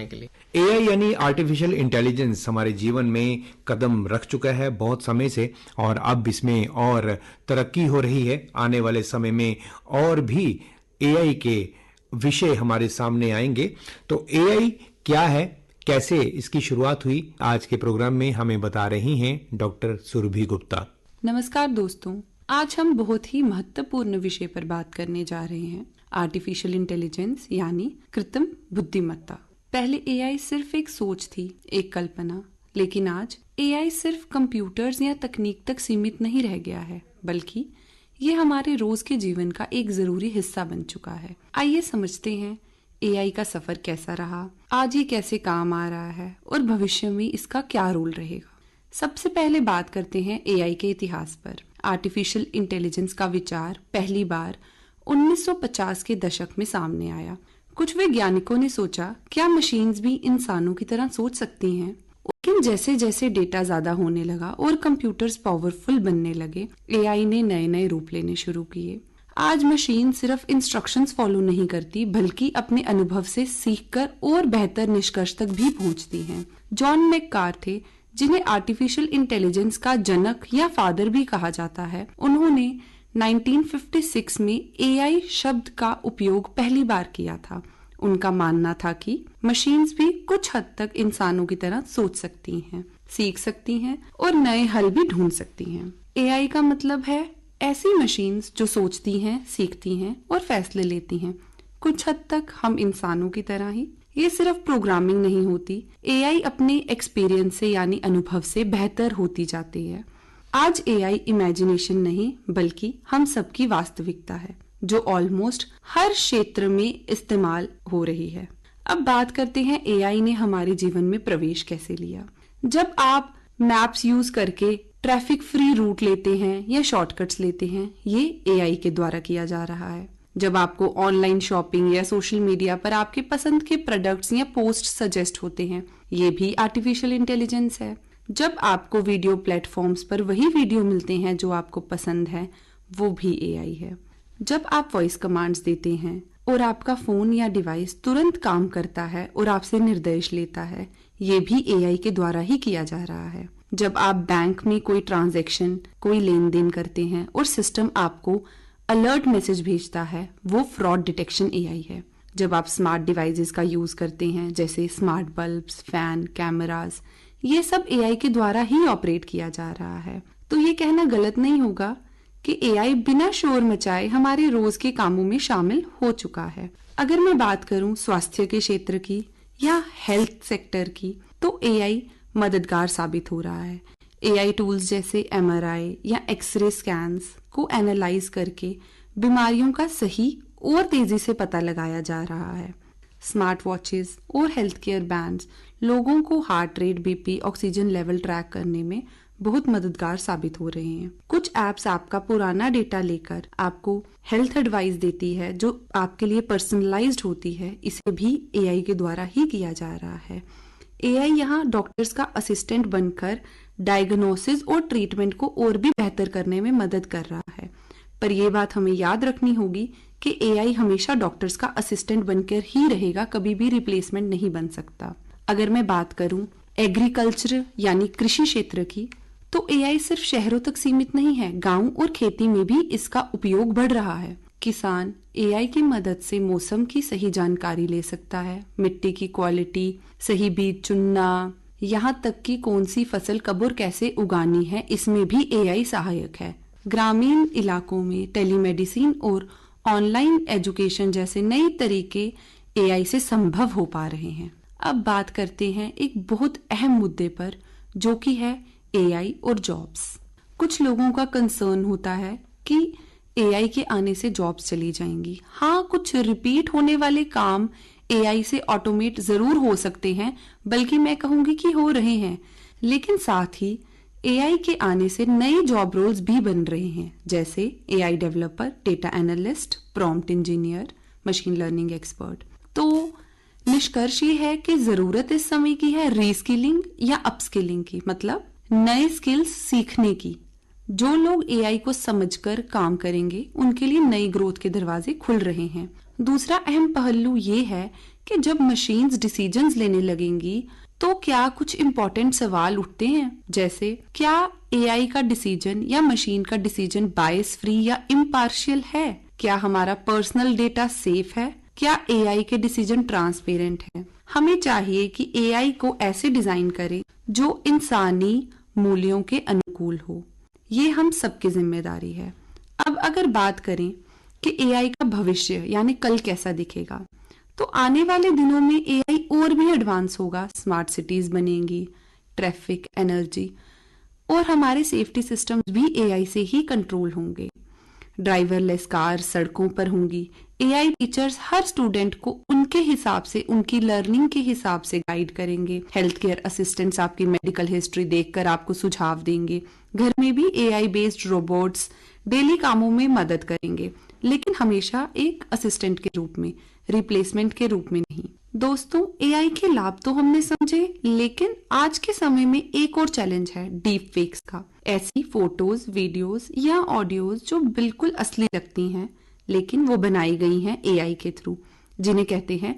समझने के लिए। एआई यानी आर्टिफिशियल इंटेलिजेंस हमारे जीवन में कदम रख चुका है बहुत समय से, और अब इसमें और तरक्की हो रही है। आने वाले समय में और भी एआई के विषय हमारे सामने आएंगे। तो एआई क्या है, कैसे इसकी शुरुआत हुई, आज के प्रोग्राम में हमें बता रही हैं डॉक्टर सुरभि गुप्ता। नमस्कार दोस्तों, आज हम बहुत ही महत्वपूर्ण विषय पर बात करने जा रहे हैं, आर्टिफिशियल इंटेलिजेंस यानी कृत्रिम बुद्धिमत्ता। पहले एआई सिर्फ एक सोच थी, एक कल्पना, लेकिन आज एआई सिर्फ कंप्यूटर्स या तकनीक तक सीमित नहीं रह गया है, बल्कि ये हमारे रोज के जीवन का एक जरूरी हिस्सा बन चुका है। आइए समझते हैं एआई का सफर कैसा रहा, आज ये कैसे काम आ रहा है और भविष्य में इसका क्या रोल रहेगा। सबसे पहले बात करते हैं एआई के इतिहास पर। आर्टिफिशियल इंटेलिजेंस का विचार पहली बार 1950 के दशक में सामने आया। कुछ वैज्ञानिकों ने सोचा, क्या मशीन्स भी इंसानों की तरह सोच सकती हैं? लेकिन जैसे जैसे डेटा ज्यादा होने लगा और कंप्यूटर्स पावरफुल बनने लगे, एआई ने नए नए रूप लेने शुरू किए। आज मशीन सिर्फ इंस्ट्रक्शंस फॉलो नहीं करती, बल्कि अपने अनुभव से सीखकर और बेहतर निष्कर्ष तक भी पहुंचती हैं। जॉन मैककार थे, जिन्हें आर्टिफिशियल इंटेलिजेंस का जनक या फादर भी कहा जाता है। उन्होंने 1956 में एआई शब्द का उपयोग पहली बार किया था। उनका मानना था कि मशीन्स भी कुछ हद तक इंसानों की तरह सोच सकती हैं, सीख सकती हैं और नए हल भी ढूंढ सकती हैं। एआई का मतलब है ऐसी मशीन्स जो सोचती हैं, सीखती हैं और फैसले लेती हैं, कुछ हद तक हम इंसानों की तरह ही। ये सिर्फ प्रोग्रामिंग नहीं होती, एआई अपने एक्सपीरियंस से यानी अनुभव से बेहतर होती जाती है। आज एआई इमेजिनेशन नहीं, बल्कि हम सबकी वास्तविकता है, जो ऑलमोस्ट हर क्षेत्र में इस्तेमाल हो रही है। अब बात करते हैं एआई ने हमारे जीवन में प्रवेश कैसे लिया। जब आप मैप्स यूज करके ट्रैफिक फ्री रूट लेते हैं या शॉर्टकट्स लेते हैं, ये एआई के द्वारा किया जा रहा है। जब आपको ऑनलाइन शॉपिंग या सोशल मीडिया पर आपके पसंद के प्रोडक्ट्स या पोस्ट सजेस्ट होते हैं, ये भी आर्टिफिशियल इंटेलिजेंस है। जब आपको वीडियो प्लेटफॉर्म्स पर वही वीडियो मिलते हैं जो आपको पसंद है, वो भी एआई है। जब आप वॉइस कमांड्स देते हैं और आपका फोन या डिवाइस तुरंत काम करता है और आपसे निर्देश लेता है, ये भी एआई के द्वारा ही किया जा रहा है। जब आप बैंक में कोई ट्रांजैक्शन, कोई लेन देन करते हैं और सिस्टम आपको अलर्ट मैसेज भेजता है, वो फ्रॉड डिटेक्शन एआई है। जब आप स्मार्ट डिवाइसेस का यूज करते हैं, जैसे स्मार्ट बल्ब्स, फैन, कैमरास, ये सब एआई के द्वारा ही ऑपरेट किया जा रहा है। तो ये कहना गलत नहीं होगा कि एआई बिना शोर मचाए हमारे रोज के कामों में शामिल हो चुका है। अगर मैं बात करूं स्वास्थ्य के क्षेत्र की या हेल्थ सेक्टर की, तो एआई मददगार साबित हो रहा है। एआई टूल्स जैसे एमआरआई या एक्सरे स्कैन्स को एनालाइज करके बीमारियों का सही और तेजी से पता लगाया जा रहा है। स्मार्ट वॉचेस और हेल्थ केयर बैंड्स लोगों को heart rate, BP, oxygen level track करने में बहुत मददगार साबित हो रहे हैं। कुछ एप्स आपका पुराना डेटा लेकर आपको हेल्थ एडवाइस देती है, जो आपके लिए पर्सनलाइज्ड होती है। इसे भी एआई के द्वारा ही किया जा रहा है। एआई यहाँ डॉक्टर्स का असिस्टेंट बनकर डायग्नोसिस और ट्रीटमेंट को और भी बेहतर करने में मदद कर रहा है। पर यह बात हमें याद रखनी होगी कि एआई हमेशा डॉक्टर्स का असिस्टेंट बनकर ही रहेगा, कभी भी रिप्लेसमेंट नहीं बन सकता। अगर मैं बात करूं एग्रीकल्चर यानी कृषि क्षेत्र की, तो एआई सिर्फ शहरों तक सीमित नहीं है, गांव और खेती में भी इसका उपयोग बढ़ रहा है। किसान एआई की मदद से मौसम की सही जानकारी ले सकता है, मिट्टी की क्वालिटी, सही बीज चुनना, यहाँ तक कि कौन सी फसल कब और कैसे उगानी है, इसमें भी एआई सहायक है। ग्रामीण इलाकों में टेलीमेडिसिन और ऑनलाइन एजुकेशन जैसे नए तरीके एआई से संभव हो पा रहे हैं। अब बात करते हैं एक बहुत अहम मुद्दे पर, जो कि है एआई और जॉब्स। कुछ लोगों का कंसर्न होता है कि एआई के आने से जॉब्स चली जाएंगी। हाँ, कुछ रिपीट होने वाले काम एआई से ऑटोमेट जरूर हो सकते हैं, बल्कि मैं कहूंगी कि हो रहे हैं। लेकिन साथ ही एआई के आने से नए जॉब रोल्स भी बन रहे हैं, जैसे AI developer, data analyst, prompt engineer, machine learning expert. तो निष्कर्ष ये है कि जरूरत इस समय की है रीस्किलिंग या अपस्किलिंग की, मतलब नए स्किल्स सीखने की। जो लोग एआई को समझकर काम करेंगे, उनके लिए नई ग्रोथ के दरवाजे खुल रहे हैं। दूसरा अहम पहलू ये है कि जब मशीन्स डिसीजंस लेने लगेंगी तो क्या कुछ इम्पोर्टेंट सवाल उठते हैं, जैसे क्या एआई का डिसीजन या मशीन का डिसीजन बायस फ्री या इम्पार्शियल है? क्या हमारा पर्सनल डेटा सेफ है? क्या एआई के डिसीजन ट्रांसपेरेंट है? हमें चाहिए कि एआई को ऐसे डिजाइन करें जो इंसानी मूल्यों के अनुकूल हो। ये हम सबकी जिम्मेदारी है। अब अगर बात करें कि एआई का भविष्य यानी कल कैसा दिखेगा, तो आने वाले दिनों में एआई और भी एडवांस होगा। स्मार्ट सिटीज बनेंगी, ट्रैफिक, एनर्जी और हमारे सेफ्टी सिस्टम्स भी एआई से ही कंट्रोल होंगे। ड्राइवरलेस कार सड़कों पर होंगी। एआई टीचर्स हर स्टूडेंट को उनके हिसाब से, उनकी लर्निंग के हिसाब से गाइड करेंगे। हेल्थ केयर असिस्टेंट्स आपकी मेडिकल हिस्ट्री देखकर आपको सुझाव देंगे। घर में भी एआई बेस्ड रोबोट्स डेली कामों में मदद करेंगे, लेकिन हमेशा एक असिस्टेंट के रूप में, रिप्लेसमेंट के रूप में नहीं। दोस्तों, एआई के लाभ तो हमने समझे, लेकिन आज के समय में एक और चैलेंज है डीप फेक्स का। ऐसी फोटोज, वीडियोस या ऑडियोज जो बिल्कुल असली लगती हैं, लेकिन वो बनाई गई हैं एआई के थ्रू, जिन्हें कहते हैं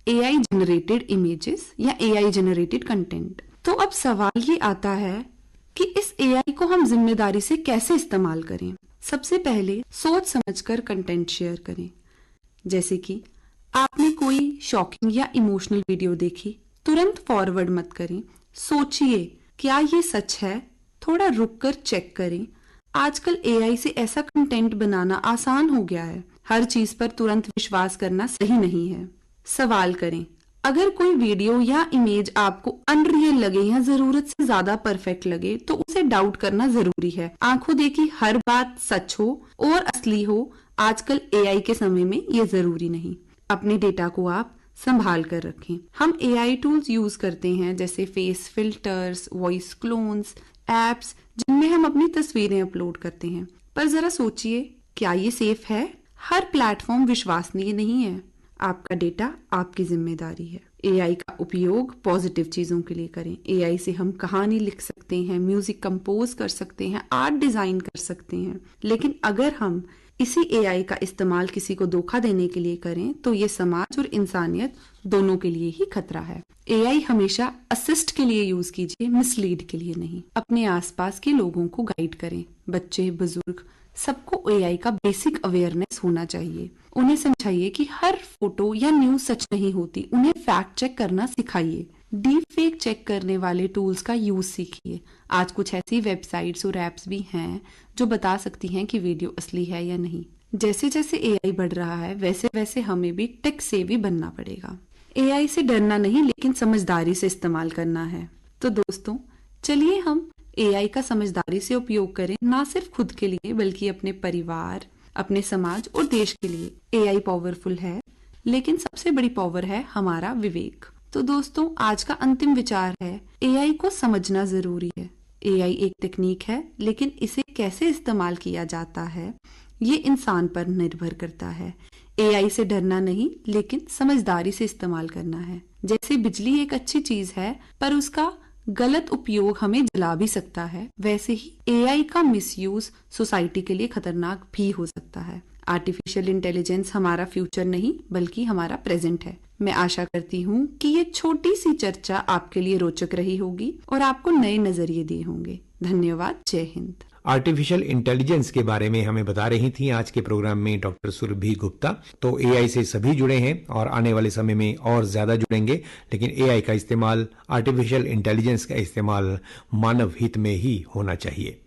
एआई जनरेटेड इमेजेस या एआई जनरेटेड कंटेंट। तो अब सवाल ये आता है कि इस एआई को हम जिम्मेदारी से कैसे इस्तेमाल करें। सबसे पहले सोच समझकर कंटेंट शेयर करें। जैसे कि आपने कोई शॉकिंग या इमोशनल वीडियो देखी, तुरंत फॉरवर्ड मत करें। सोचिए, क्या ये सच है? थोड़ा रुककर चेक करें। आजकल एआई से ऐसा कंटेंट बनाना आसान हो गया है। हर चीज पर तुरंत विश्वास करना सही नहीं है। सवाल करें, अगर कोई वीडियो या इमेज आपको अनरियल लगे या जरूरत से ज्यादा परफेक्ट लगे तो उसे डाउट करना जरूरी है। आंखों देखी हर बात सच हो और असली हो, आजकल एआई के समय में ये जरूरी नहीं। अपने डेटा को आप संभाल कर रखें। हम एआई टूल्स यूज करते हैं, जैसे face filters, voice clones, apps जिनमें हम अपनी तस्वीरें अपलोड करते हैं। पर जरा सोचिए, क्या ये सेफ है? हर प्लेटफॉर्म विश्वसनीय नहीं है। आपका डेटा आपकी जिम्मेदारी है। एआई का उपयोग पॉजिटिव चीजों के लिए करें। एआई से हम कहानी लिख सकते हैं, म्यूजिक कंपोज कर सकते हैं, आर्ट डिजाइन कर सकते हैं। लेकिन अगर हम इसी एआई का इस्तेमाल किसी को धोखा देने के लिए करें तो ये समाज और इंसानियत दोनों के लिए ही खतरा है। एआई हमेशा असिस्ट के लिए यूज कीजिए, मिसलीड के लिए नहीं। अपने आसपास के लोगों को गाइड करें। बच्चे, बुजुर्ग, सबको एआई का बेसिक अवेयरनेस होना चाहिए। उन्हें समझाइए कि हर फोटो या न्यूज सच नहीं होती। उन्हें फैक्ट चेक करना सिखाइए। डीप फेक चेक करने वाले टूल्स का यूज सीखिए। आज कुछ ऐसी वेबसाइट्स और एप्स भी हैं जो बता सकती हैं कि वीडियो असली है या नहीं। जैसे जैसे एआई बढ़ रहा है, वैसे वैसे हमें भी टेक सेवी बनना पड़ेगा। एआई से डरना नहीं, लेकिन समझदारी से इस्तेमाल करना है। तो दोस्तों, चलिए हम एआई का समझदारी से उपयोग करें, ना सिर्फ खुद के लिए बल्कि अपने परिवार, अपने समाज और देश के लिए। एआई पावरफुल है, लेकिन सबसे बड़ी पावर है हमारा विवेक। तो दोस्तों, आज का अंतिम विचार है, एआई को समझना जरूरी है। एआई एक तकनीक है, लेकिन इसे कैसे इस्तेमाल किया जाता है ये इंसान पर निर्भर करता है। एआई से डरना नहीं, लेकिन समझदारी से इस्तेमाल करना है। जैसे बिजली एक अच्छी चीज है, पर उसका गलत उपयोग हमें जला भी सकता है, वैसे ही एआई का मिसयूज सोसाइटी के लिए खतरनाक भी हो सकता है। आर्टिफिशियल इंटेलिजेंस हमारा फ्यूचर नहीं बल्कि हमारा प्रेजेंट है। मैं आशा करती हूँ कि ये छोटी सी चर्चा आपके लिए रोचक रही होगी और आपको नए नजरिए दिए होंगे। धन्यवाद। जय हिंद। आर्टिफिशियल इंटेलिजेंस के बारे में हमें बता रही थी आज के प्रोग्राम में डॉक्टर सुरभि गुप्ता। तो एआई से सभी जुड़े हैं और आने वाले समय में और ज्यादा जुड़ेंगे, लेकिन एआई का इस्तेमाल, आर्टिफिशियल इंटेलिजेंस का इस्तेमाल मानव हित में ही होना चाहिए।